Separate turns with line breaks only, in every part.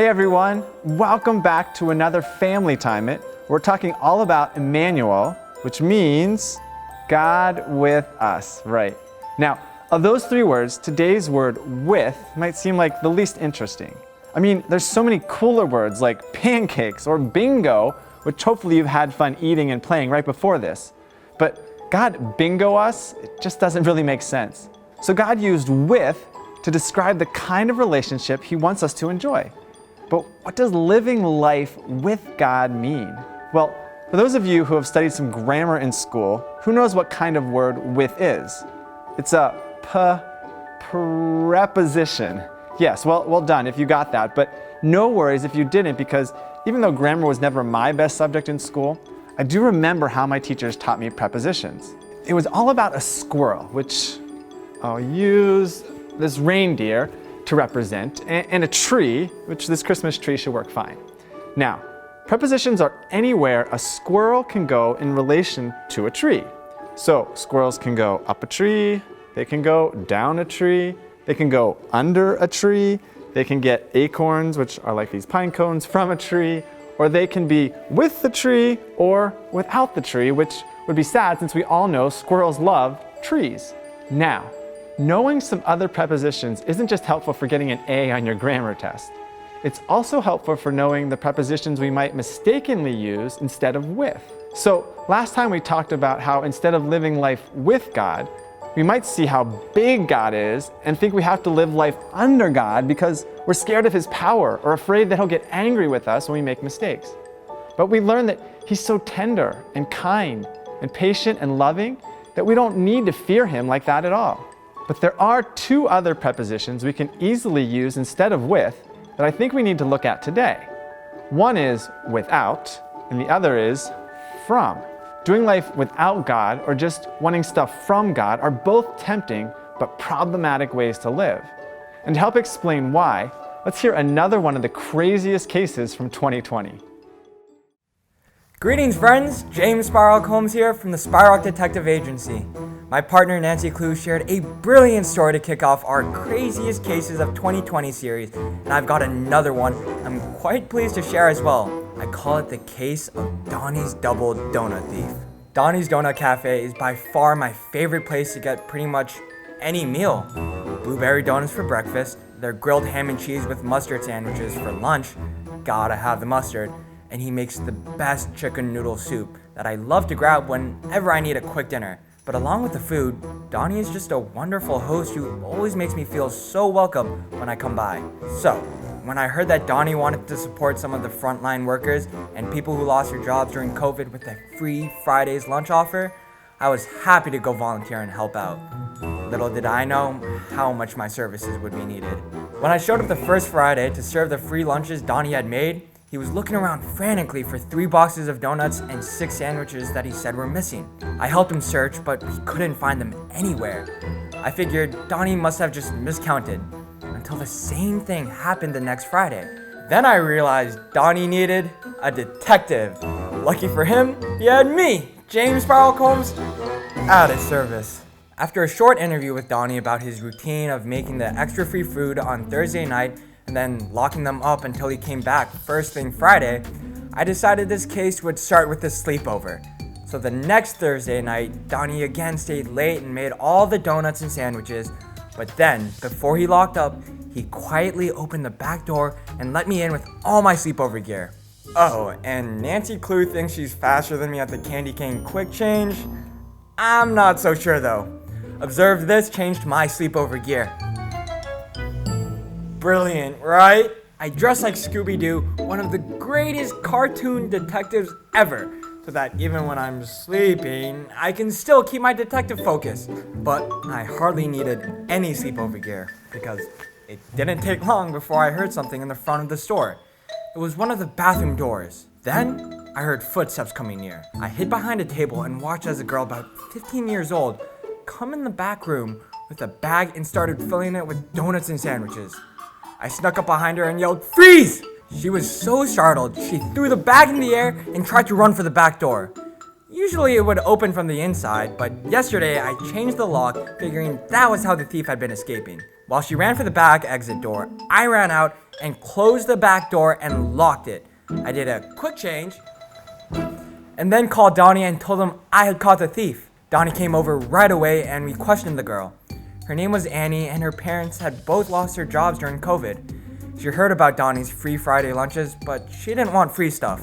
Hey everyone, welcome back to another Family Time It. We're talking all about Emmanuel, which means God with us, right? Now, of those three words, today's word with might seem like the least interesting. I mean, there's so many cooler words like pancakes or bingo, which hopefully you've had fun eating and playing right before this. But God bingo us, it just doesn't really make sense. So God used with to describe the kind of relationship He wants us to enjoy. But what does living life with God mean? Well, for those of you who have studied some grammar in school, who knows what kind of word with is? It's a preposition. Yes, well done if you got that, but no worries if you didn't, because even though grammar was never my best subject in school, I do remember how my teachers taught me prepositions. It was all about a squirrel, which I'll use this reindeer to represent, and a tree, which this Christmas tree should work fine. Now, prepositions are anywhere a squirrel can go in relation to a tree. So squirrels can go up a tree, they can go down a tree, they can go under a tree, they can get acorns, which are like these pine cones, from a tree, or they can be with the tree or without the tree, which would be sad since we all know squirrels love trees. Now, knowing some other prepositions isn't just helpful for getting an A on your grammar test. It's also helpful for knowing the prepositions we might mistakenly use instead of with. So last time we talked about how instead of living life with God, we might see how big God is and think we have to live life under God because we're scared of His power or afraid that He'll get angry with us when we make mistakes. But we learn that He's so tender and kind and patient and loving that we don't need to fear Him like that at all. But there are two other prepositions we can easily use instead of with that I think we need to look at today. One is without, and the other is from. Doing life without God or just wanting stuff from God are both tempting but problematic ways to live. And to help explain why, let's hear another one of the craziest cases from 2020.
Greetings friends, James Spyrock Holmes here from the Spyrock Detective Agency. My partner Nancy Clue shared a brilliant story to kick off our craziest cases of 2020 series, and I've got another one I'm quite pleased to share as well. I call it the case of Donnie's Double Donut Thief. Donnie's Donut Cafe is by far my favorite place to get pretty much any meal. Blueberry donuts for breakfast, their grilled ham and cheese with mustard sandwiches for lunch, gotta have the mustard, and he makes the best chicken noodle soup that I love to grab whenever I need a quick dinner. But along with the food, Donnie is just a wonderful host who always makes me feel so welcome when I come by. So, when I heard that Donnie wanted to support some of the frontline workers and people who lost their jobs during COVID with a free Fridays lunch offer, I was happy to go volunteer and help out. Little did I know how much my services would be needed. When I showed up the first Friday to serve the free lunches Donnie had made, he was looking around frantically for 3 boxes of donuts and 6 sandwiches that he said were missing. I helped him search, but he couldn't find them anywhere. I figured Donnie must have just miscounted, until the same thing happened the next Friday. Then I realized Donnie needed a detective. Lucky for him, he had me, James Spyrock Holmes, at his service. After a short interview with Donnie about his routine of making the extra free food on Thursday night and then locking them up until he came back first thing Friday, I decided this case would start with a sleepover. So the next Thursday night, Donnie again stayed late and made all the donuts and sandwiches, but then, before he locked up, he quietly opened the back door and let me in with all my sleepover gear. Oh, and Nancy Clue thinks she's faster than me at the candy cane quick change? I'm not so sure though. Observe this change to my sleepover gear. Brilliant, right? I dress like Scooby-Doo, one of the greatest cartoon detectives ever, so that even when I'm sleeping, I can still keep my detective focus. But I hardly needed any sleepover gear, because it didn't take long before I heard something in the front of the store. It was one of the bathroom doors. Then, I heard footsteps coming near. I hid behind a table and watched as a girl about 15 years old come in the back room with a bag and started filling it with donuts and sandwiches. I snuck up behind her and yelled, "Freeze!" She was so startled, she threw the bag in the air and tried to run for the back door. Usually it would open from the inside, but yesterday I changed the lock, figuring that was how the thief had been escaping. While she ran for the back exit door, I ran out and closed the back door and locked it. I did a quick change and then called Donnie and told him I had caught the thief. Donnie came over right away and we questioned the girl. Her name was Annie and her parents had both lost their jobs during COVID. She heard about Donnie's free Friday lunches, but she didn't want free stuff.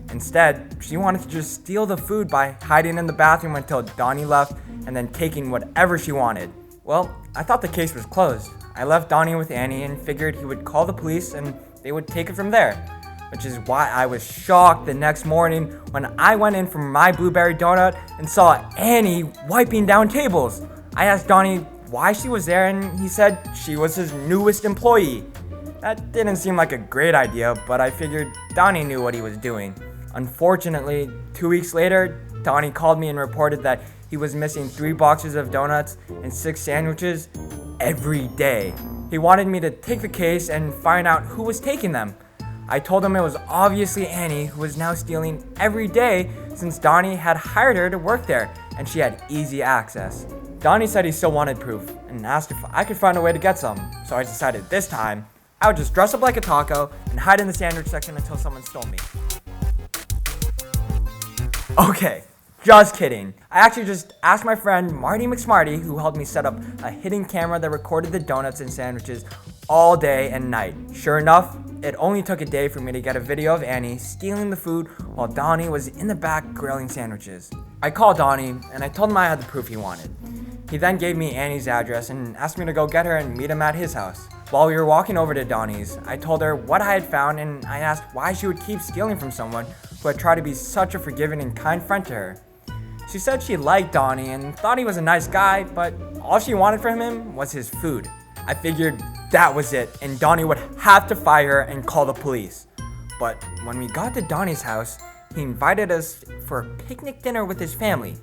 Instead, she wanted to just steal the food by hiding in the bathroom until Donnie left and then taking whatever she wanted. Well, I thought the case was closed. I left Donnie with Annie and figured he would call the police and they would take it from there. Which is why I was shocked the next morning when I went in for my blueberry donut and saw Annie wiping down tables. I asked Donnie why she was there and he said she was his newest employee. That didn't seem like a great idea, but I figured Donnie knew what he was doing. Unfortunately, 2 weeks later, Donnie called me and reported that he was missing 3 boxes of donuts and 6 sandwiches every day. He wanted me to take the case and find out who was taking them. I told him it was obviously Annie, who was now stealing every day since Donnie had hired her to work there and she had easy access. Donnie said he still wanted proof and asked if I could find a way to get some, so I decided this time I would just dress up like a taco and hide in the sandwich section until someone stole me. Okay, just kidding. I actually just asked my friend Marty McSmarty, who helped me set up a hidden camera that recorded the donuts and sandwiches all day and night. Sure enough, it only took a day for me to get a video of Annie stealing the food while Donnie was in the back grilling sandwiches. I called Donnie and I told him I had the proof he wanted. He then gave me Annie's address and asked me to go get her and meet him at his house. While we were walking over to Donnie's, I told her what I had found and I asked why she would keep stealing from someone who had tried to be such a forgiving and kind friend to her. She said she liked Donnie and thought he was a nice guy, but all she wanted from him was his food. I figured that was it and Donnie would have to fire her and call the police. But when we got to Donnie's house, he invited us for a picnic dinner with his family.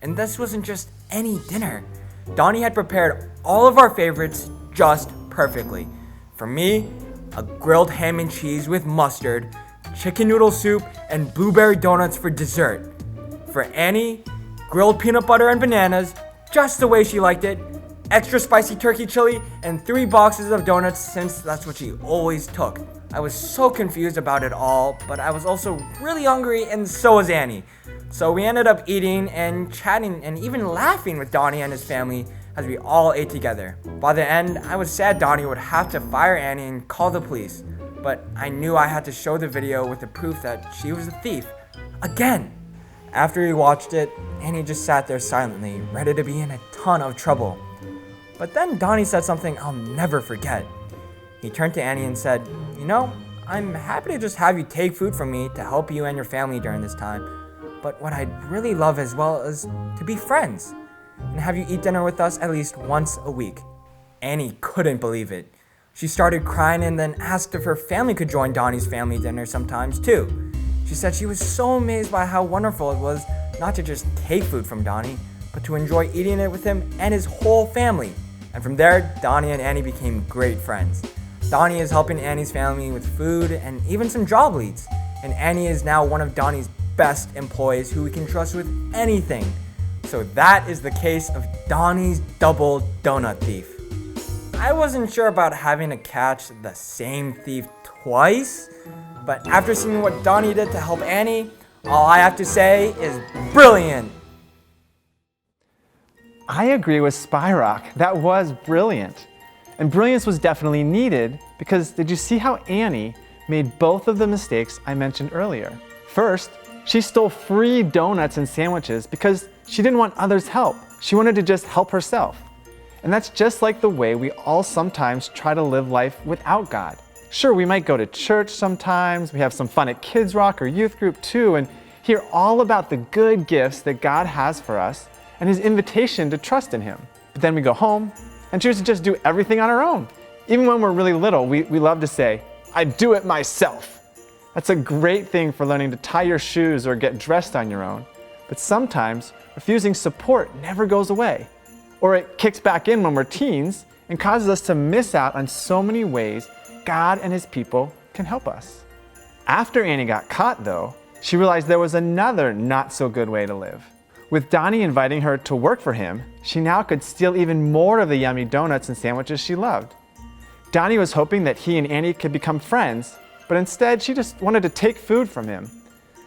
And this wasn't just any dinner. Donnie had prepared all of our favorites just perfectly. For me, a grilled ham and cheese with mustard, chicken noodle soup, and blueberry donuts for dessert. For Annie, grilled peanut butter and bananas, just the way she liked it, extra spicy turkey chili, and 3 boxes of donuts since that's what she always took. I was so confused about it all, but I was also really hungry and so was Annie. So we ended up eating and chatting and even laughing with Donnie and his family as we all ate together. By the end, I was sad Donnie would have to fire Annie and call the police, but I knew I had to show the video with the proof that she was the thief. Again! After we watched it, Annie just sat there silently, ready to be in a ton of trouble. But then Donnie said something I'll never forget. He turned to Annie and said, "You know, I'm happy to just have you take food from me to help you and your family during this time. But what I'd really love as well is to be friends and have you eat dinner with us at least once a week." Annie couldn't believe it. She started crying and then asked if her family could join Donnie's family dinner sometimes too. She said she was so amazed by how wonderful it was not to just take food from Donnie, but to enjoy eating it with him and his whole family. And from there, Donnie and Annie became great friends. Donnie is helping Annie's family with food and even some job leads. And Annie is now one of Donnie's best employees who we can trust with anything. So that is the case of Donnie's double donut thief. I wasn't sure about having to catch the same thief twice, but after seeing what Donnie did to help Annie, all I have to say is brilliant.
I agree with Spyrock. That was brilliant. And brilliance was definitely needed because did you see how Annie made both of the mistakes I mentioned earlier? First, she stole free donuts and sandwiches because she didn't want others' help. She wanted to just help herself. And that's just like the way we all sometimes try to live life without God. Sure, we might go to church sometimes, we have some fun at Kids Rock or youth group too, and hear all about the good gifts that God has for us and His invitation to trust in Him. But then we go home and choose to just do everything on our own. Even when we're really little, we love to say, "I do it myself." That's a great thing for learning to tie your shoes or get dressed on your own. But sometimes refusing support never goes away. Or it kicks back in when we're teens and causes us to miss out on so many ways God and His people can help us. After Annie got caught though, she realized there was another not so good way to live. With Donnie inviting her to work for him, she now could steal even more of the yummy donuts and sandwiches she loved. Donnie was hoping that he and Annie could become friends, but instead she just wanted to take food from him.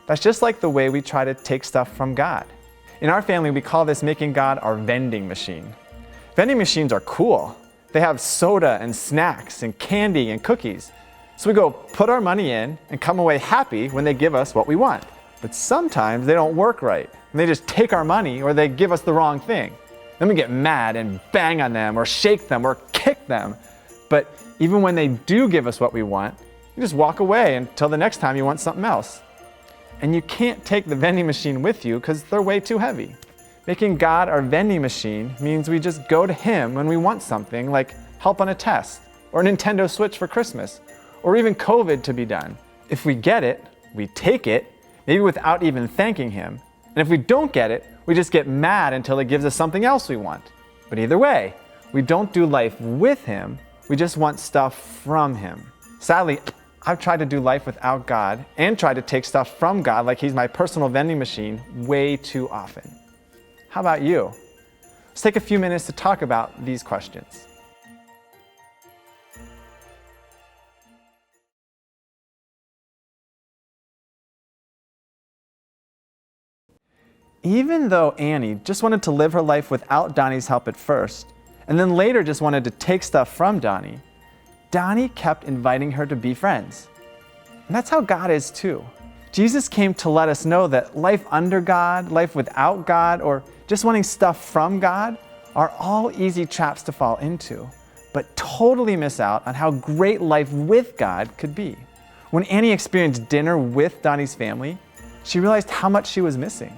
That's just like the way we try to take stuff from God. In our family, we call this making God our vending machine. Vending machines are cool. They have soda and snacks and candy and cookies. So we go put our money in and come away happy when they give us what we want. But sometimes they don't work right, and they just take our money or they give us the wrong thing. Then we get mad and bang on them or shake them or kick them. But even when they do give us what we want, you just walk away until the next time you want something else. And you can't take the vending machine with you because they're way too heavy. Making God our vending machine means we just go to Him when we want something like help on a test, or a Nintendo Switch for Christmas, or even COVID to be done. If we get it, we take it, maybe without even thanking Him. And if we don't get it, we just get mad until He gives us something else we want. But either way, we don't do life with Him, we just want stuff from Him. Sadly, I've tried to do life without God and tried to take stuff from God like He's my personal vending machine way too often. How about you? Let's take a few minutes to talk about these questions. Even though Annie just wanted to live her life without Donnie's help at first, and then later just wanted to take stuff from Donnie, Donnie kept inviting her to be friends. And that's how God is too. Jesus came to let us know that life under God, life without God, or just wanting stuff from God are all easy traps to fall into, but totally miss out on how great life with God could be. When Annie experienced dinner with Donnie's family, she realized how much she was missing.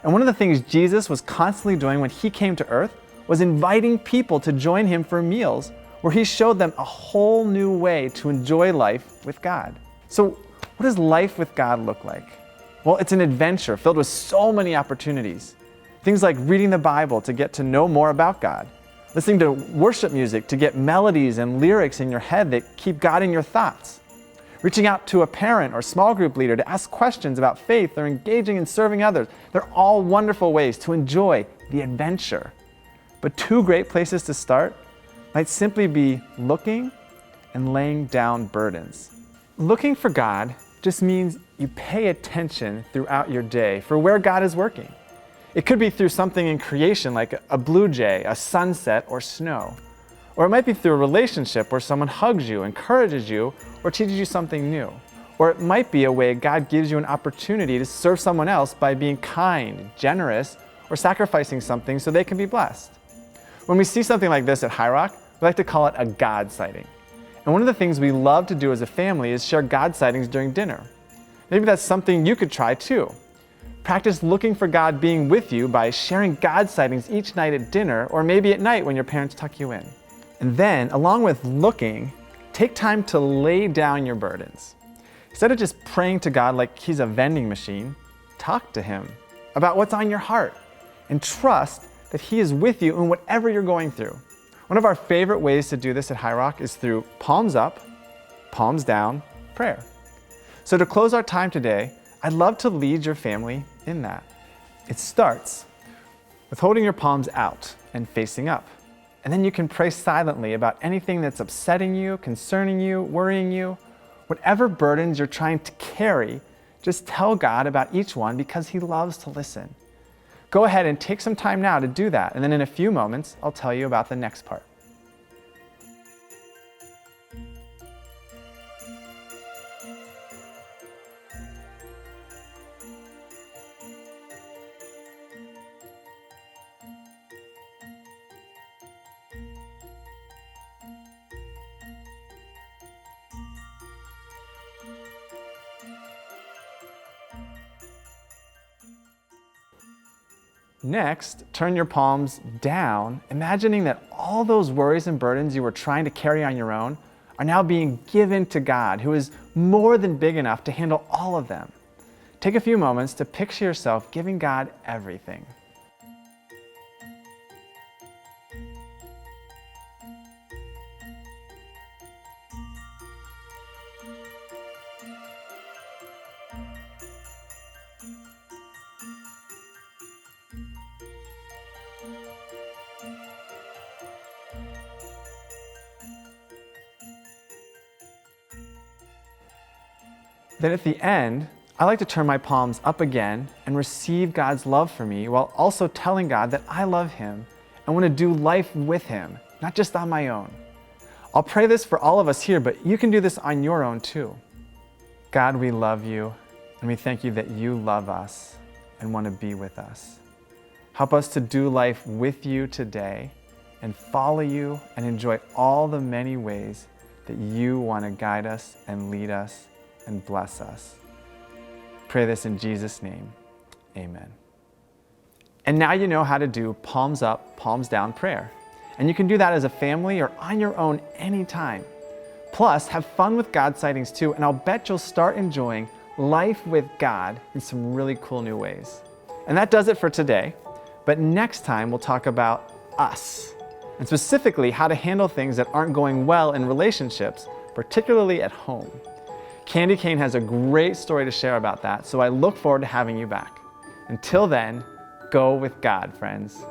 And one of the things Jesus was constantly doing when He came to earth was inviting people to join Him for meals where He showed them a whole new way to enjoy life with God. So what does life with God look like? Well, it's an adventure filled with so many opportunities. Things like reading the Bible to get to know more about God, listening to worship music to get melodies and lyrics in your head that keep God in your thoughts, reaching out to a parent or small group leader to ask questions about faith or engaging in serving others. They're all wonderful ways to enjoy the adventure. But two great places to start might simply be looking and laying down burdens. Looking for God just means you pay attention throughout your day for where God is working. It could be through something in creation like a blue jay, a sunset, or snow. Or it might be through a relationship where someone hugs you, encourages you, or teaches you something new. Or it might be a way God gives you an opportunity to serve someone else by being kind, generous, or sacrificing something so they can be blessed. When we see something like this at High Rock, we like to call it a God sighting. And one of the things we love to do as a family is share God sightings during dinner. Maybe that's something you could try too. Practice looking for God being with you by sharing God sightings each night at dinner, or maybe at night when your parents tuck you in. And then, along with looking, take time to lay down your burdens. Instead of just praying to God like He's a vending machine, talk to Him about what's on your heart and trust that He is with you in whatever you're going through. One of our favorite ways to do this at High Rock is through palms up, palms down prayer. So to close our time today, I'd love to lead your family in that. It starts with holding your palms out and facing up. And then you can pray silently about anything that's upsetting you, concerning you, worrying you. Whatever burdens you're trying to carry, just tell God about each one because He loves to listen. Go ahead and take some time now to do that, and then in a few moments, I'll tell you about the next part. Next, turn your palms down, imagining that all those worries and burdens you were trying to carry on your own are now being given to God, who is more than big enough to handle all of them. Take a few moments to picture yourself giving God everything. Then at the end, I like to turn my palms up again and receive God's love for me while also telling God that I love Him and want to do life with Him, not just on my own. I'll pray this for all of us here, but you can do this on your own too. God, we love you, and we thank you that you love us and want to be with us. Help us to do life with you today and follow you and enjoy all the many ways that you want to guide us and lead us and bless us. Pray this in Jesus' name, amen. And now you know how to do palms up, palms down prayer. And you can do that as a family or on your own anytime. Plus, have fun with God sightings too, and I'll bet you'll start enjoying life with God in some really cool new ways. And that does it for today. But next time we'll talk about us, and specifically how to handle things that aren't going well in relationships, particularly at home. Candy Cane has a great story to share about that, so I look forward to having you back. Until then, go with God, friends.